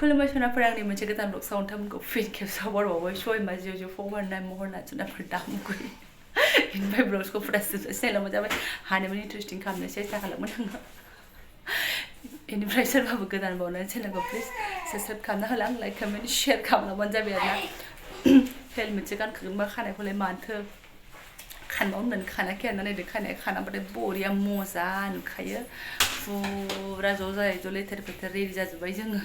खुलुमबाय सनाफोर आंनि मोनसे गोदान ब्लग साउन्डखौ फिन खेबसेयाव बर'आवहाय सय मा जिउ जिउ फहरनाय महरनाय जुनारफोर दामुगुरि इनफाय ब्लग्सखौ फुरा चेनेलाव मोजाबाय हानायमोन इन्टारेस्टिं खालामनो सेस्था खालामोन आङो इनिफ्राय सोरबाबो गोदान बावनो चेनेलखौ प्लिज साबस्क्राइब खालामना होलां लाइक कमेन्ट शेयार खालामलांबानो जाबाय आरोना हेलमेटसो गानखागोनबा खानायखौलाय माथो खानबाव होननानै खानाखै आरोना नायदो खानाया खानाबाथाय बरिया मजा नुखायो फुरा ज' जायो ज' लेथेर फेथेर रेडि जाजोब्बाय जोङो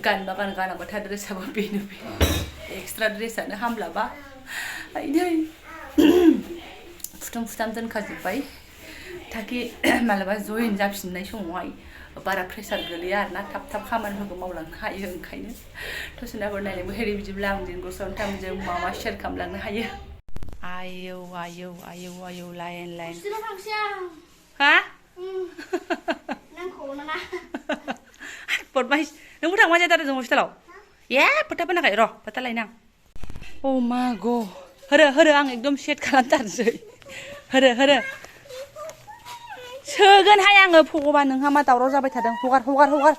गानबा गान गानाबाथाय ड्रेसाबो बेनो बे एक्सट्रा ड्रेसानो हामलाबा आइदै फुथुं फुथाम दोनखाजोब्बाय ताकि मालाबा जयेन जाफिननाय समावहाय बारा प्रेसार गोलैया आरोना थाब थाब खामानिफोरखौ मावलांनो हायो ओंखायनो टसनाफोर नायनायबो हेरि बिदिब्ला आं दिन गसोरावनो थांजों मामा शेयार खालामलांनो हायो आयौ आयौ आयौ आयौ लाइन लाइन हा बदमाइस नोंबो थांबा जाथारो जों हस्टेलाव ए फोथा फोनाखै र' फोथा लायनां अ मा ग होरो आं एकदम सेट खालामथारनोसै होरो सोगोनहाय आङो भगबान नोंहा मा दावराव जाबाय थादों हगार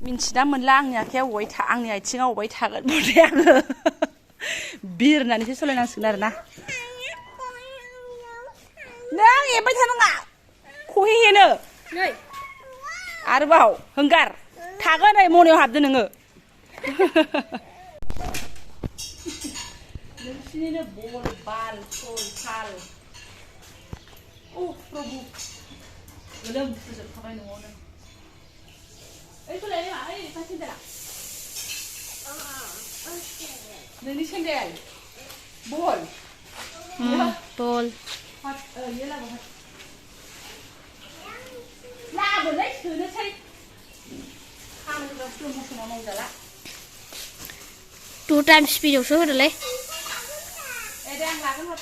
मिन्थिना मोनला आंनि आखाया आंनि आथिङा अबाय थागोन बदे आङो बिरनानैसो सलायनांसिगोन आरोना नों एरबाय थानाङा खहेनो नै आरोबाव हंगार थागोन नै मनायाव हाबदो नोङो नोंसिनिनो बल बाल सल साल अ प्रभु गोलोम फोजोबखाबाय न'आवनो ओइ सोलाय मा ओइ लेखा सेन्देला नोंनि सेन्देल बल बल ये लाबोलाय सोनोसै खामानिफ्रा स्ल' मसनाव मावजाला 2 times स्पिडआवसो होदोलै ए दे आं लागोन हर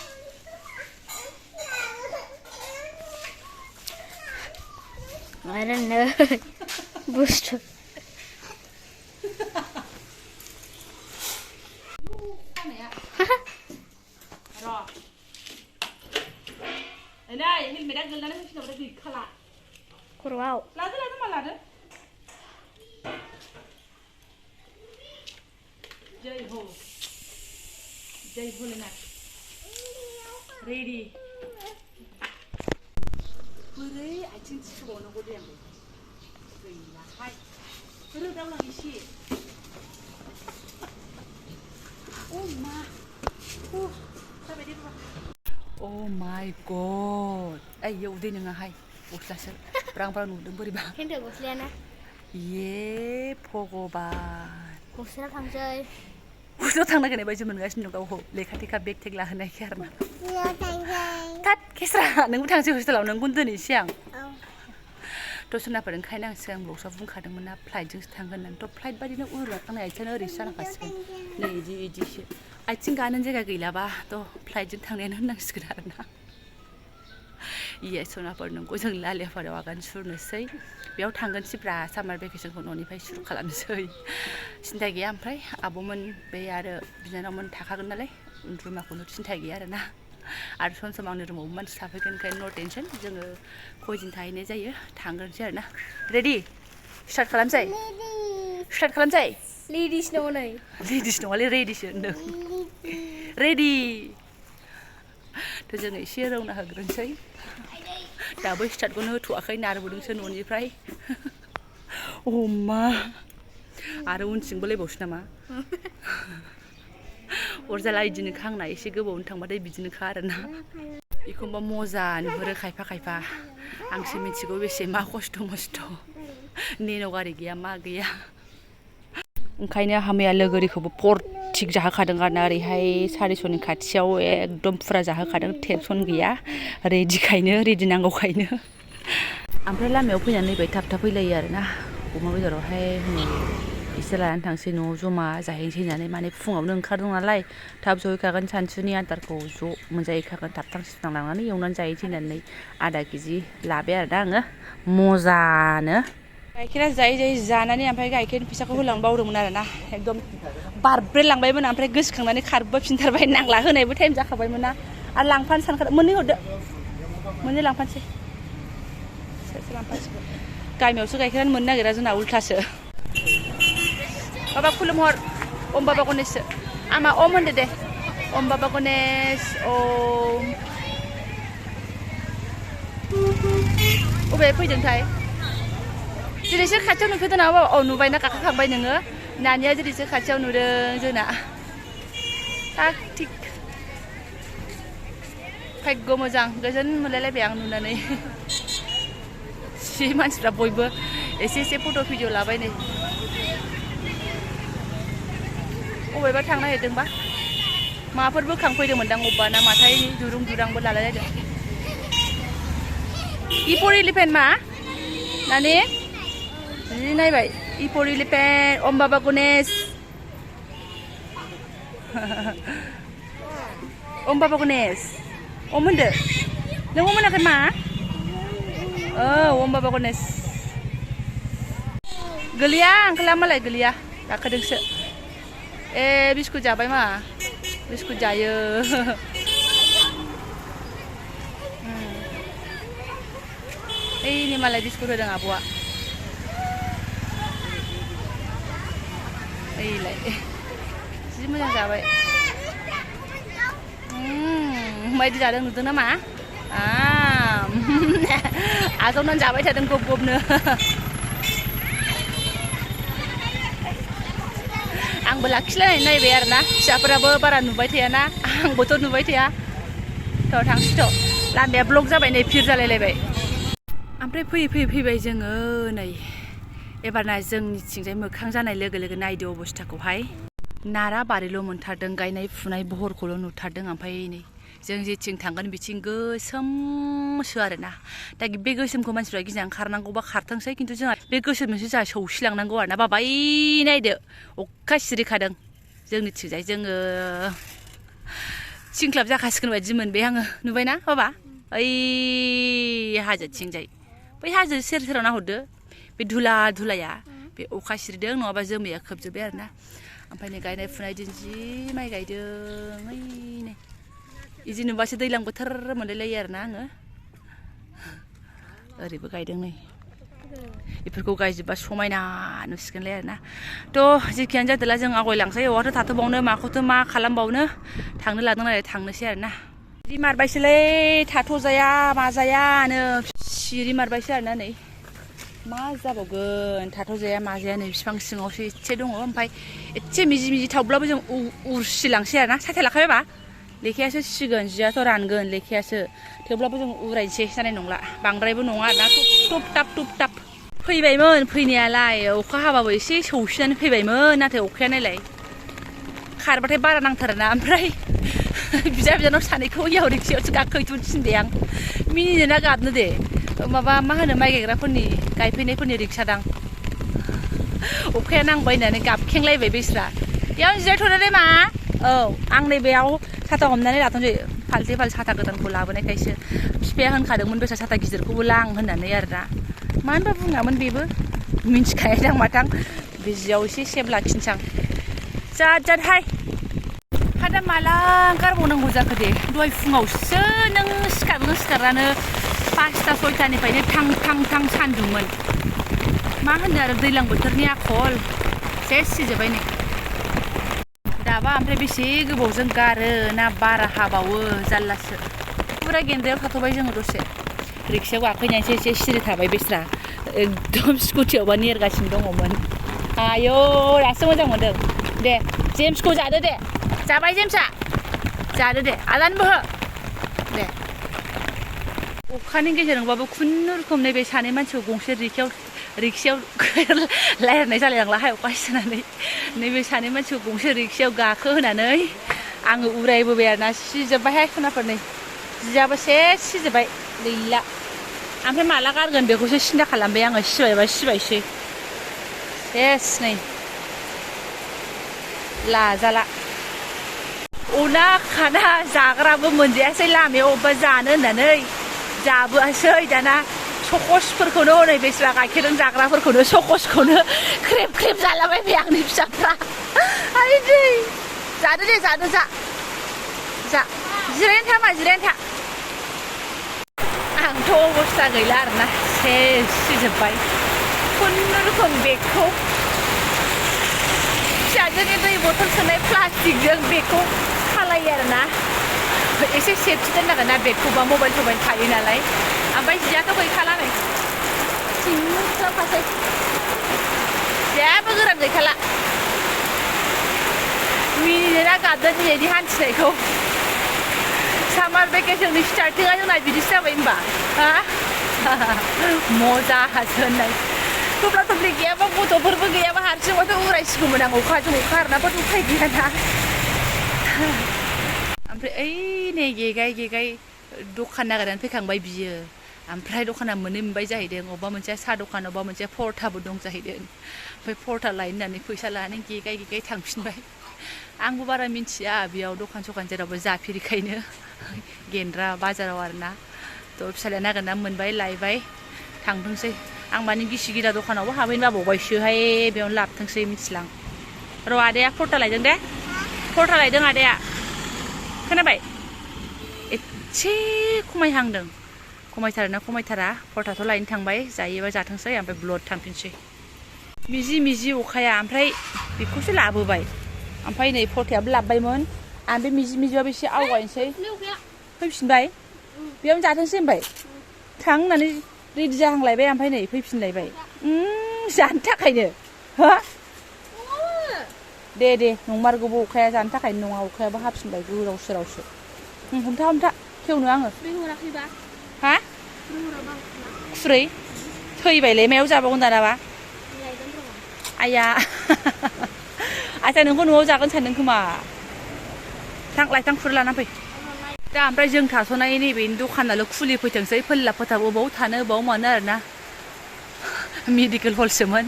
I don't know. बुस्थु नै हेलमेटआ गोलैनानै होफिनाबाथाय गैखाला खर'आव लादो मा लादो जय भोलेनाथ रेडि बोरै आथिं थिखोबावनांगौ दे आंबो गैलाहाय रोदावलां एसे मा जाबाय दे बाबा Oh my god. Ayo udah nengahai. Goslasir. Perang नुदों बोरैबा. Kente gosliana. Ye भगबान. Gosla थांसै. Gosla थांनो नागिरनाय बायदि मोनगासिनो दं गावखौ लेखा थेखा बेग थेग लाहोनायखाय आरोना. थात केस्रा नोंबो थांसै हस्टेलाव नोंखौनो दोनहैसै आं. दसनाफोर ओंखायनो आं सिगां ब्लगसआव बुंखादोंमोन ना फ्लाइटजोंसो थांगोन होननानै थ' फ्लाइट बादिनो उरुना थांनाय आथिङानो ओरैसो जानांखासिगोन नै इदिसो आथिं गानो जायगा गैलाबा थ' फ्लाइटजों थांनायानो होननांसिगोन आरोना इये सनाफोर नोंखौ जों लालियाफारायाव आगान सुरनोसै बेयाव थांगोनसैब्रा सामार भेकेसनखौ न'निफ्राय सुरु खालामनोसै सिन्था गैया ओमफ्राय आब'मोन बे आरो बिनानावमोन थाखागोन नालाय रुमाखौनो सिन्था गैया आरोना आरो सम सम आंनि रुमावबो मानसि थाफैगोन ओंखायनो नो टेनसन जोङो कयदिन थाहैनाय जायो थांगोनसै आरोना रेडि स्टार्ट खालामसै लेडिस दङ नै लेडिस नङालै रेडिसो होनदों रेडि थ' जोङो एसे रौना होग्रोनोसै दाबो स्टार्टखौनो होथ'वाखै नारबोदोंसो न'निफ्राय मा आरो उनथिंबो लायबावसै नामा अरजाला इदिनोखा आंना एसे गोबावनो थांबाथाय बिदिनोखा आरोना एखमबा मजा नुहुरो खायफा आंसो मिथिगौ बेसे मा खस्थ' मस्थ' नेन' गारि गैया मा गैया ओंखायनो हामाया लोगोरिखौबो फर्टिक जाहोखादों आरोना ओरैहाय 400नि खाथियाव एकदम फुरा जाहोखादों टेनसन गैया रेडि नांगौखायनो ओमफ्राय लामायाव फैनानै नैबाय थाब फैलायो आरोना अमा बेदरावहाय एसे लानानै थांसै न'आव जमा जाहैनोसै होननानै माने फुङावनो ओंखारदों नालाय थाब जहैखागोन सानसुनि आदारखौ ज' मोनजाहैखागोन थाब थांसिथां लांनानै एवनानै जाहैनोसै होननानै आधा केजि लाबाय आरोना आङो मोजानो गाइखेरा जायै जानानै ओमफ्राय गाइखेरनि फैसाखौ होलांनो बावदोंमोन आरोना एकदम बारब्रेलांबायमोन ओमफ्राय गोसोखांनानै खारबोफिनथारबाय नांला होनायबो टाइम जाखाबायमोन ना आरो लांफानो सानखादों मोननै हरदो मोननै लांफानोसै गामियावसो गाइखेरानो मोननो नागिरा जोंना उल्थासो Baba खुलुमहर Om Baba Ganesh Ama Om होनदो दे Om Baba Ganesh Om अबे फैदोंथाय दिनैसो खाथियाव नुफैदों नामा औ नुबायना गाखोखांबाय नोङो नानिया दिनैसो खाथियाव नुदों जोंना थाग थिग भाग्य मोजां गोजोन मोनलायलायबाय आं नुनानै सि मानसिफ्रा बयबो एसे एसे फट' भिडिअ लाबाय नै अबेबा थांनो नागिरदोंबा माबाफोर बोखांफैदोंमोनदां अबेबा ना माथाय दुरुं दुरांबो लालायलायदों इपर इलिफेन्ट मा नानि जि नायबाय इपर elephant Om Baba Ganesh Om Baba Ganesh Om होनदो नों Om होनाखै मा Om Baba Ganesh गोलैया आंखोला मालाय गोलैया गाखोदोंसो बिस्कुट जाबाय मा बिस्कुट जायो ओइनि मालाय बिस्कुट होदों आब'आ ओइलाय जि मोजां जाबाय माबायदि जादों नुदों नामा आजावनानै जाबाय थादों गब गबनो आंबो लाखिलायनानै नायबाय आरोना फिसाफोराबो बारा नुबाय थायाना आंबोथ' नुबाय थाया थ' थांसैथ' लामाया ब्लक जाबाय नै फिर जालायलायबाय ओमफ्राय फैबाय जोङो नै एबारना जोंनिथिंजाय मोखां जानाय लोगो लोगो नायदो अबस्थाखौहाय नारा बारिल' मोनथारदों गायनाय फुनाय बहरखौल' नुथारदों ओमफ्राय नै जों जेथिं थांगोन बिथिं गोसोमसो आरोना दा बे गोसोमखौ मानसिफ्रा गिनानै खारनांगौबा खारथोंसै खिन्थु जोंहा बे गोसोमजोंसो जोंहा सौसिलांनांगौ आरोना बाबाय नायदो अखा सिरिखादों जोंनिथिंजाय जोङो थिंख्लाब जाखासिगोन बायदि मोनबाय आङो नुबायना बाबा ओइ हाजोथिंजाय बै हाजो सेर सेराव नाहरदो बे धुलाया बे अखा सिरिदों नङाबा जोमैया खोबजोब्बाय आरोना ओमफ्राय नै गायनाय फुनाय दिन जि माइ गायदों ओइ नै इदि नुबासो दैज्लां बोथोर मोनलायलायो आरोना आङो ओरैबो गायदों नै बेफोरखौ गायजोबबा समायना नुसिगोनलाय आरोना थ' जेखियानो जादोला जों आवगायलांसै अहाथ' थाथ'बावनो माखौथ' मा खालामबावनो थांनो लादों नालाय थांनोसै आरोना सिरि मारबायसोलै थाथ'जाया माजायानो सिरि मारबायसो आरोना नै मा जाबावगोन थाथ'जाया माजाया नै बिफां सिङावसो एसे दङ ओमफ्राय एसे मिजि थावब्लाबो जों उरसिलांसै आरोना साथा लाखाबायबा लेखायासो सिगोन जियाथ' रानगोन लेखायासो थेवब्लाबो जों उरायनोसै जानाय नंला बांद्रायबो नङा आरोना टुप टाप फैबायमोन फैनायालाय अखा हाबाबो एसे सौसिनानै फैबायमोन नाथाय अखाया नायलाय खारबाथाय बारा नांथारोना ओमफ्राय बिनानाव सानैखौ इयाव रिक्सायावसो गाखोहैथ'नो थिनबाय आं मिनिनो ना गाबनो दे माबा मा होनो माइ गायग्राफोरनि गायफैनायफोरनि रिक्सादां अखाया नांबाय होननानै गाबखेंलायबाय बेस्रा बेयाव जिरायथ'दोलै मा औ आं नैबेयाव साथा हमनानै लाथ'नोसै फालथे साथा गोदानखौ लाबोनायखायसो बिफाया होनखादोंमोन बेसा साथा गिदिरखौबो लां होननानै आरोना मानोबा बुङामोन बेबो मिन्थिखायादां माथां बे जियाव एसे सेब लाखिनोसां जादहाय दा माला गारबावनांगौ जाखो दे दहाय फुङावसो नों सिखारनानो 5टा 6टानिफ्रायनो थां सान्दुंमोन मा होनो आरो दैज्लां बोथोरनि आखल सेस सिजोब्बाय नै दाबा ओमफ्राय बेसे गोबावजों गारो ना बारा हाबावो जारलासो फुरा गेन्द्रायाव थाथ'बाय जोङो दसे रिक्सायाव गाखोनायसो एसे सिरि थाबाय बेस्रा एकदम स्कुटियावबा नेरगासिनो दङमोन आयौ दासो मोजां मोनदों दे जेम्सखौ जादो दे जाबाय जेम्सआ जादो दे आदानबो हो दे अखानि गेजेरजोंबाबो खुनुरुखुम नैबे सानै मानसिखौ गंसे रिक्सायाव रायज्लायनाय जालायलांलाहाय अखा सिनानै नैबे सानै मानसिखौ गंसे रिक्सायाव गाखो होनानै आङो उरायबोबाय आरोना सिजोब्बायहाय खनाफोरनै जियाबो सेस सिजोब्बाय गैला ओमफ्राय माला गारगोन बेखौसो सिन्था खालामबाय आङो सिबायबा सिबायसै सेस नै लाजाला अना खाना जाग्राबो मोनजायासै लामायाव अबेबा जानो होननानै जाबोआसै दाना सकसफोरखौनो हनै बेस्रा गाइखेरजों जाग्राफोरखौनो सकसखौनो ख्रेब जालाबायबाय आंनि फिसाफ्रा आइदै जादो दे जादो जा जिरायना था आंथ' अबस्था गैला आरोना सेस सिजोब्बाय खुनुरुखुम बेगखौ बथल सोनाय प्लास्टिकजों बेगखौ खालायो आरोना एसे सेफटि दोननांगोन ना बेगखौबा मबाइल सबाइल थायो नालाय ओमफ्राय जियाथ' गैखाला नै सिंसाफासै जेबो गोरान गैखाला मिनिनोना गाबदों दिनैनि हान्थिनायखौ सामार भेकेसननि स्टार्टिंआ जोंना बिदिसो जाबाय होनबा हा मजासो होननाय थफ्ला थफ्लि गैयाबा गथ'फोरबो गैयाबा हारसिंबाथ' उरायसिगौमोन आं अखाजों अखा आरोनाबो उफाय गैयाना ओमफ्राय ओइ नै गेगाय दखान नागिरनानै फैखांबाय बियो ओमफ्राय दखाना मोनबाय जाहैदों अबेबा मोनसे साहा दखान अबेबा मोनसे परथाबो दं जाहैदों ओमफ्राय परथा लायनो होननानै फैसा लानानै गेगाय थांफिनबाय आंबो बारा मिन्थिया बेयाव दखान सखान जेरावबो जाफेरिखायनो गेन्द्रा बाजाराव आरोना थ' फिसालाया नागिरना मोनबाय लायबाय थांथोंसै आं माने गिसि गिदा दखानावबो हाबहैनो बावबायसोहाय बेयावनो लाबोथोंसै मिथिलां र' आदाया परथा लायदों दे परथा लायदों आदाया खोनाबाय एसे खमायहांदों खमायथारोना खमायथारा परथाथ' लायनो थांबाय जायोबा जाथोंसै ओमफ्राय ब्लड थांफिनसै मिजि अखाया ओमफ्राय बेखौसो लाबोबाय ओमफ्राय नै परथायाबो लाबोबायमोन आं बे मिजियाबो एसे आवगायनोसै फैफिनबाय बेयावनो जाथोंसै होनबाय थां होननानै रेडि जाहांलायबाय ओमफ्राय नै फैफिनलायबाय जानो थाखायनो हा दे नंमारगौबो अखाया जानो थाखायनो नङा अखायाबो हाबफिनबाय गोदाव सोरावसो हमथा खेवनो आङो हा खुरै थैबायलै मायाव जाबावगोन दानाबा आया आच्छा नोंखौ न'आव जागोन सानदों खोमा थां लायथां खुरै लाना फै दा ओमफ्राय जों थाथ'नाय नैबे दखानाल' खुलिफैथोंसै फोल्लाब फोथाब अबाव थानो अबाव मानो आरोना मेडिकेल हलसोमोन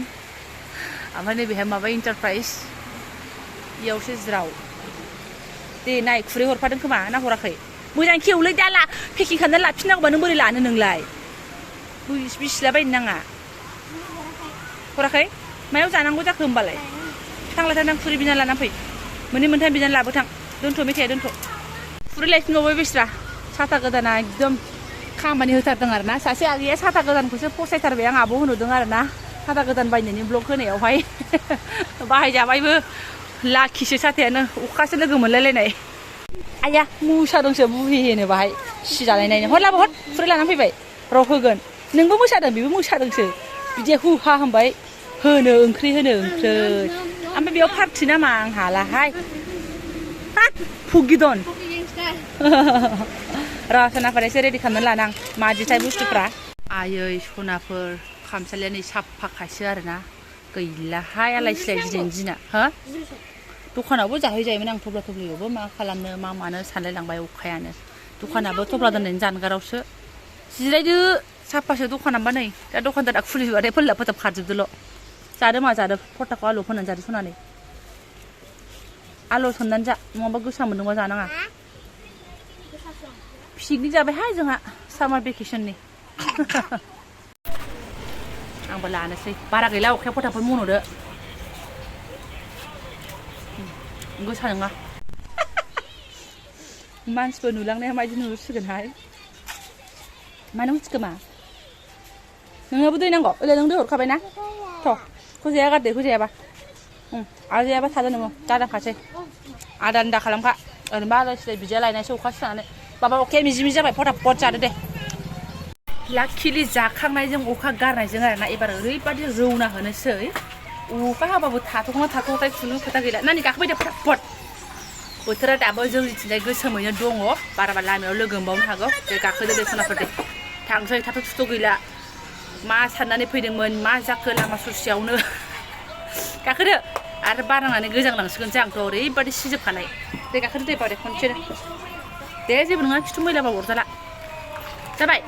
ओमफ्राय नैबेहाय माबा इन्टारप्राइज इयावसो ज्राव दे नाय खुरै हरफादों खोमा ना हराखै मोजां खेवलै दाला पेकिं खालामनानै लाफिननांगौबा नों बोरै लानो नोंलाय बिसिलाबायनो नाङा हराखै मायाव जानांगौ जाखो होमबालाय थांलाय खुरै बिना लाना फै मोननै मोनथाम बिनानै लाबोथां दोनथ' मेथाइया दोनथ' खुरै लायफिनबावबाय बेस्रा साथा गोदाना एकदम खामानि होथारदों आरोना सासे आगैया साथा गोदानखौसो फसायथारबाय आं आब' होनहरदों आरोना साथा गोदान बायनायनि ब्लग होनायावहाय बाहायजाबायबो लाखिसो साथायानो अखासो लोगो मोनलायलायनाय आया मोसादोंसो बुहिनो बाहाय सिजालायनायनो हर लाबो हर खुरै लानानै फैबाय र' होगोन नोंबो मोसादों बेबो मोसादोंसो बिदि हुहा होनबाय होनो ओंख्रि ओमफ्राय बेयाव पार्टि नामा आं हालाहाय फुगिदन र' सनाफोर एसे रेडि खालामनानै लानां मादिथाय बुस्थुफ्रा आयै सनाफोर खामसालियानो साफाखासो आरोना गैलाहाय आलाय सिलाय दिनैनि दिना हो दखानावबो जाहैजायोमोन आं थब्ला थब्लियावबो मा खालामनो मा मानो सानलायलांबाय अखायानो दखानाबो थब्ला दोननायनि जानगारावसो जिरायदो साफासो दखानाबा नै दा दखानदारा खुलिबाथाय फोल्लाब फोथाब खारजोबदोल' जादो मा जादो परथाखौ आलु फोननानै जादो सनानै आलु सोमनानै जा नङाबा गोसा मोनदोंबा जानाङा पिकनिक जाबायहाय जोंहा सामार भेकेसननि आंबो लानोसै बारा गैला अखाया फटाफट मन'दो गोसा नङा मानसिफोर नुलांनाया मायदि नुसिगोनहाय मानो मिथिखो मा नोंहाबो दै नांगौ ओरै नों दै हरखाबायना थ' खुजाया गारदो खुजायाबा आजायाबा थादो नोङो दादांखासै आदानि दा खालामखा ओरैनोबा आलाय सिलाय बिदिया लायनायसो अखा सिनानै माबा अखाया मिजि जाबाय फटाफट जादो दे लाखिलि जाखांनायजों अखा गारनायजों आरोना एबार ओरैबादि रौना होनोसै अखा हाबाबो थाथ'थाय खुनु खोथा गैला नानि गाखोबाय दे फटाफट बोथोरा दाबो जोंनिथिंजाय गोसोमैनो दङ बाराबा लामायाव लोगो मोनबावनो हागौ दे गाखोदो दे सनाफोर दे थांसै थाथ' थुथ' गैला मा साननानै फैदोंमोन मा जाखो लामा ससेयावनो गाखोदो आरो बारनानै गोजांलांसिगोनसो आंथ' ओरैबादि सिजोबखानाय दे गाखोदो दे बावदे खनसेनो दे जेबो नङा खिथु मैलाबा अरजाला जाबाय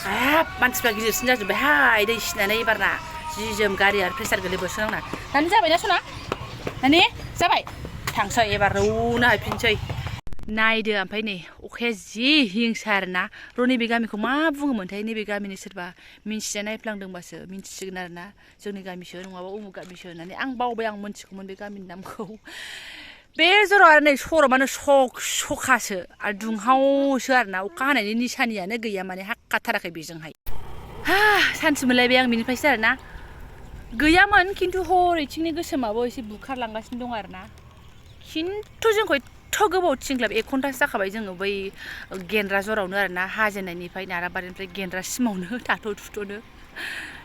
हाब मानसिफ्रा गिदिरसिन जाजोब्बायहाय दै सिनानै एबारना जि जोम गारि आरो प्रेसार गोलैबोसो आंना नानि जाबायना सना नानि जाबाय थांसै एबार रौना हैफिनसै नायदो ओमफ्राय नै अखाया जि हिंसा आरोना र' नैबे गामिखौ मा बुङोमोनथाय नैबे गामिनि सोरबा मिन्थिया नायफ्लांदोंबासो मिन्थिसिगोन आरोना जोंनि गामिसो नङाबा उमुक गामिसो होननानै आं बावबाय आं मोनथिगौमोन बे गामिनि नामखौ बे जराव आरो नै सर'मानो सखासो आरो दुंहावसो आरोना अखा हानायनि निसानियानो गैया माने हाखाथाराखै बेजोंहाय सान्थि मोनलायबाय आं बिनिफ्रायसो आरोना गैयामोन खिन्थु हरैथिंनि गोसोमाबो एसे बुखारलांगासिनो दं आरोना खिन्थु जोंखौ एथ' गोबाव थिंग्लाब 1 घन्टासो जाखाबाय जोङो बै गेन्द्रा जरावनो आरोना हाजेननायनिफ्राय नाराबारिनिफ्राय गेन्द्रासिमावनो थाथ' थुथ'नो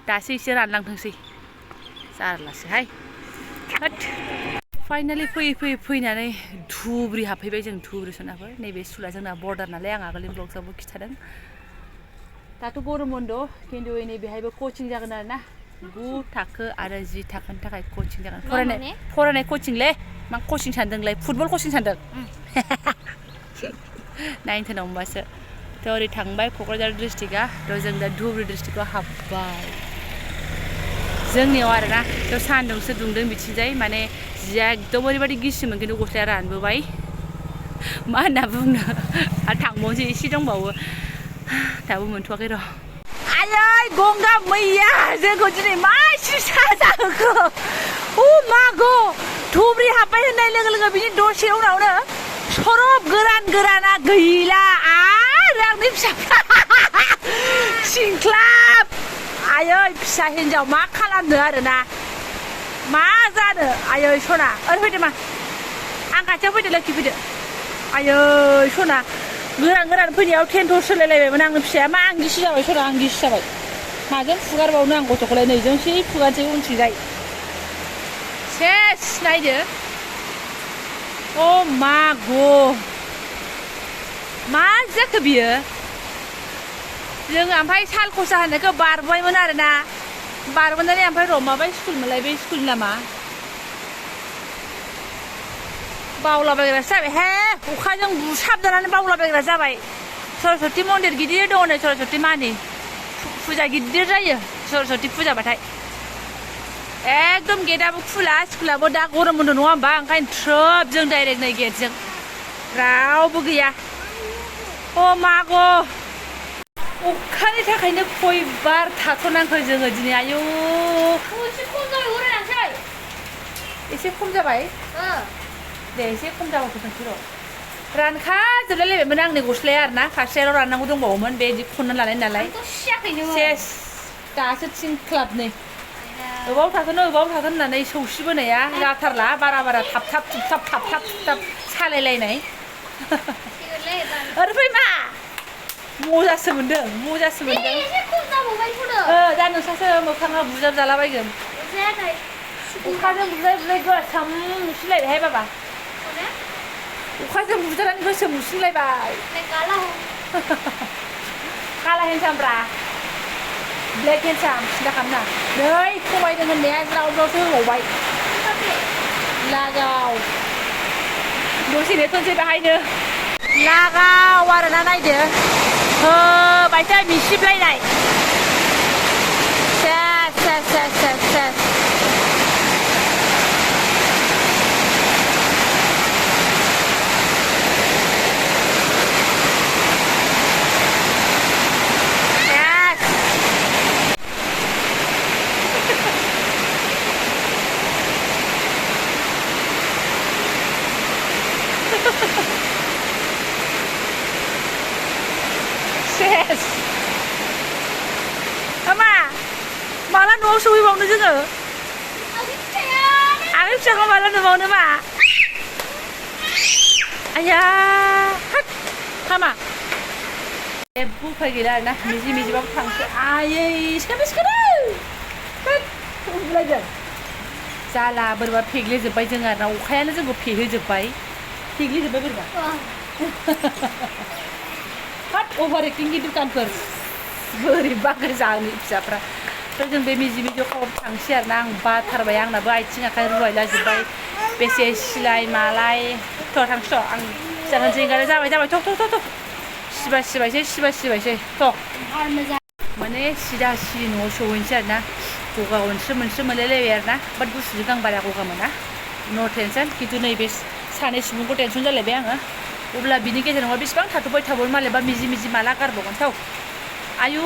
दासो एसे रानलांथोंसै जारलासोहाय होद फाइनालि फैनानै धुब्रि हाबफैबाय जों धुब्रि सोनाफोर नैबे स्कुला जोंना बर्डार नालाय आं आगोलनि ब्लग्सआवबो खिथादों दाथ' गरम बन्द खिन्थु नैबेहायबो कचिं जागोन आरोना 9 थाखो आरो 10 थाखोनि थाखाय कचिं जागोन फरायनाय कचिंलै मा कचिं सानदोंलाय फुटबल कचिं सानदों नायनो होमबासो थ' ओरै थांबाय क'क्राझार डिस्ट्रिक्टआ थ' जों दा धुब्रि डिस्ट्रिक्टआव हाबबाय जोंनियाव आरोना थ' सान्दुंसो दुंदों बिथिंजाय माने जिया एकदम ओरैबायदि गिसिमोन खिन्थु गस्लाया रानबोबाय मा होनना बुंनो आरो थांबावनोसै एसे दंबावो दाबो मोनथ'वाखै र' आयै गंगा मैया जोंखौ दिनै मा सिसा जाहोखो मागो धुब्रि हाबबाय होननाय लोगो लोगो बिनि दसे उनावनो सरब गोराना गैला आरो आंनि फिसाफ्रा सिंख्लाब आयै फिसा हिन्जाव मा खालामनो आरोना मा जानो आयै सना ओरै फैदो मा आं खाथियाव फैदो लोखि फैदो आयै सना गोरान फैनायाव टेन्टर सोलायलायबायमोन आंनि फिसाया मा आं गिसि जाबाय सना आं गिसि जाबाय माजों फुगारबावनो आं गथ'खौलाय नैजोंसो फुगारसै उनथिंजाय सेस नायदो मागो मा जाखो बियो जों ओमफ्राय सालखसा होननायखौ बारबायमोन आरोना बारबोनानै ओमफ्राय र' माबा स्कुल मोनलाय बे स्कुलनि नामा बावलाबायग्रासो जाबाय हे अखाजों बुसाबजानानै बावलाबायग्रा जाबाय सरस्वती मन्दिर गिदिर दङ नै सरस्वती मानि फुजा गिदिर जायो सरस्वती फुजाबाथाय एकदम गेटआबो खुला स्कुलाबो दा गरम बन्द नङा होमबा ओंखायनो थ्रोब जों डाइरेक्ट नै गेटजों रावबो गैया मागो अखानि थाखायनो खयबार थाथ'नांखो जोङो दिनै आयौ एसे खम जाबाय दे एसे खम जाबाय खोन्थानोसै र' रानखाजोबलायलायबायमोन आंनि गस्लाया आरोना फारसेयाल' राननांगौ दंबावोमोन बे बिदि खननानै लानाय नालाय सेस दासो थिंख्लाबनै अबाव थाथ'नो होननानै सौसिबोनाया जाथारला बारा थाब थुबथाब सालायलायनाय ओरै फै मा मजासो मोनदों दा नोंसासो मोखाङा बुजाब जालाबायगोन अखाजों बुजाय गोसोम नुसिनलायबायहाय बाबा अखाजों बुजानानै गोसोम नुसिनलायबाय काला हेन्सामब्रा ब्लेक हेन्साम सिन्था खालामना नै खमायदों होननाया ज्राव ज्रावसो होबावबाय लागाव दसेनो थोनसै बाहायनो लागाव आरोना नायदो होबायसै मिसिबलायनाय सेस मा माला न'आव सहैबावनो जोङो आरो फिसाखौ माला नुबावनो मा आया हाट हामा जेबो उफाय गैला आरोना मिजिबाबो थांसै आयै उन्दुलायदों जाला बोरैबा फेग्लिजोब्बाय जों आरोना अखायानो जोंखौ फेग्लिजोब्बाय बोरैबा हाट अभार एक्टिंनि दुखानफोर बोरैबा गोजानि फिसाफ्रा थ' जों बे मिजियाव थांसै आरोना आं बाथारबाय आंनाबो आथिं आखाइ रुवायलाजोब्बाय बेसे सिलाय मालाय थ' थांसै थ' आं जानानै एंगारनाय जाबाय थ' सिबायसै थ' माने सिदा न'आव सहैनोसै आरोना गगा मोनस्रो मोनलायलायबाय आरोना बाट गुसुजों गांबारा गगा मोना न' टेनसन खिन्थु नैबे सानै सुबुंखौ टेनसन जालायबाय आङो अब्ला बिनि गेजेराव बेसेबां थाथ'बाय थाबावगोन मालायबा मिजि माला गारबावगोन थाव आयु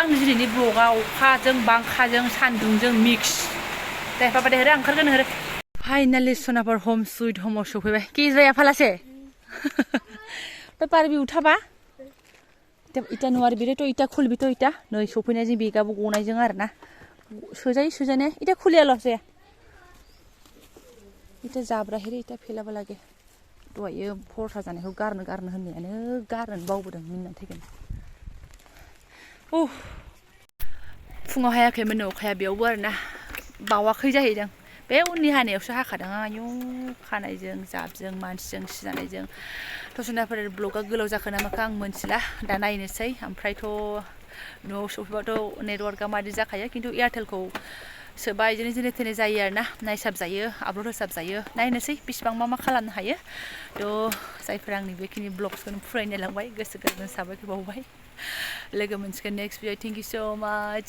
आंनि दिनैनि ब्लगआ अखाजों बांखाजों सान्दुंजों मिक्स दे बाबा दे आं ओंखारगोन फाइनालि सनाफोर हम सुइट हमाव सफैबाय गेज्राया फालासे बारबि उठाबा इटा नुवार बेथ' इटा खुलबिथ' इटा नै सफैनायजों बेगाबो गनायजों आरोना सोजानाया इटा खुलियाल' जाया इटा जाब्रा हेरे इटा फेलाबा लागे दहायो फरथा जानायखौ गारनो होननायानो गारनो बावबोदों मिनिनानै थैगोन फुङाव हायाखैमोन अखाया बेयावबो आरोना बावाखै जाहैदों बे उननि हानायावसो हाखादों आयौ खानायजों जाबजों मानसिजों सिजानायजों टसनाफोर ब्लगा गोलाव जाखो ना माखो आं मोनथिला दा नायनोसै ओमफ्रायथ' न'आव सफैबाथ' नेटवार्कआ मादि जाखायो खिन्थु एयारटेलखौ सोबा बिदिनो जेने थेने जायो आरोना नायसाबजायो आपल'ड होसाबजायो नायनोसै बेसिबां मा खालामनो हायो थ' जायफोर आंनि बेखिनि ब्लग्सखौनो फरायनो लांबाय गोसो गोरबोजों साबायखर बावबाय लोगो मोनसिगोन नेक्स्ट भिडिअ थेंक इउ स' माच